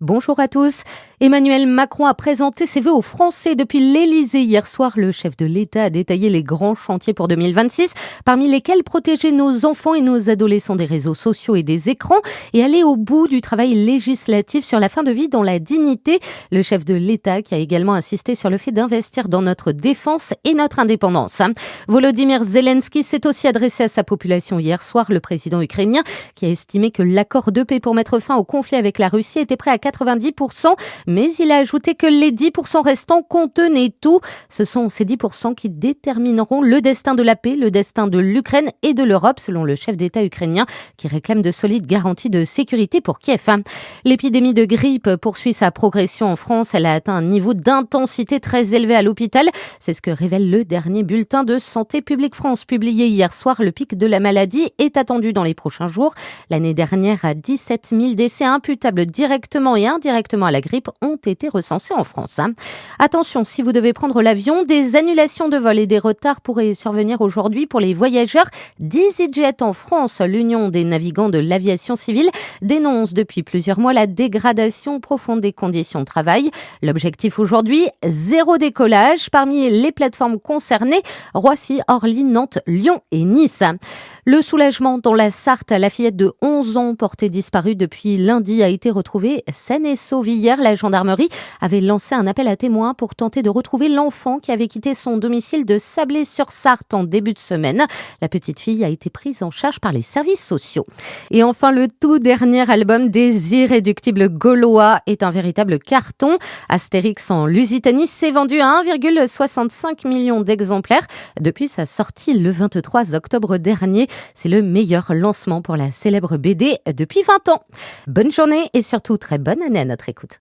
Bonjour à tous. Emmanuel Macron a présenté ses vœux aux Français depuis l'Élysée hier soir. Le chef de l'État a détaillé les grands chantiers pour 2026, parmi lesquels protéger nos enfants et nos adolescents des réseaux sociaux et des écrans et aller au bout du travail législatif sur la fin de vie dans la dignité. Le chef de l'État qui a également insisté sur le fait d'investir dans notre défense et notre indépendance. Volodymyr Zelensky s'est aussi adressé à sa population hier soir. Le président ukrainien qui a estimé que l'accord de paix pour mettre fin au conflit avec la Russie était prêt à 90%, mais il a ajouté que les 10% restants contenaient tout. Ce sont ces 10% qui détermineront le destin de la paix, le destin de l'Ukraine et de l'Europe, selon le chef d'État ukrainien qui réclame de solides garanties de sécurité pour Kiev. L'épidémie de grippe poursuit sa progression en France. Elle a atteint un niveau d'intensité très élevé à l'hôpital. C'est ce que révèle le dernier bulletin de Santé publique France publié hier soir. Le pic de la maladie est attendu dans les prochains jours. L'année dernière, 17 000 décès imputables directement et indirectement à la grippe ont été recensés en France. Attention, si vous devez prendre l'avion, des annulations de vol et des retards pourraient survenir aujourd'hui pour les voyageurs d'EasyJet en France. L'Union des navigants de l'aviation civile dénonce depuis plusieurs mois la dégradation profonde des conditions de travail. L'objectif aujourd'hui, zéro décollage. Parmi les plateformes concernées, Roissy, Orly, Nantes, Lyon et Nice. Le soulagement dans la Sarthe, la fillette de 11 ans portée disparue depuis lundi a été retrouvée saine et sauve. Hier, la gendarmerie avait lancé un appel à témoins pour tenter de retrouver l'enfant qui avait quitté son domicile de Sablé-sur-Sarthe en début de semaine. La petite fille a été prise en charge par les services sociaux. Et enfin, le tout dernier album des Irréductibles Gaulois est un véritable carton. Astérix en Lusitanie s'est vendu à 1,65 million d'exemplaires depuis sa sortie le 23 octobre dernier. C'est le meilleur lancement pour la célèbre BD depuis 20 ans. Bonne journée et surtout très bonne année à notre écoute.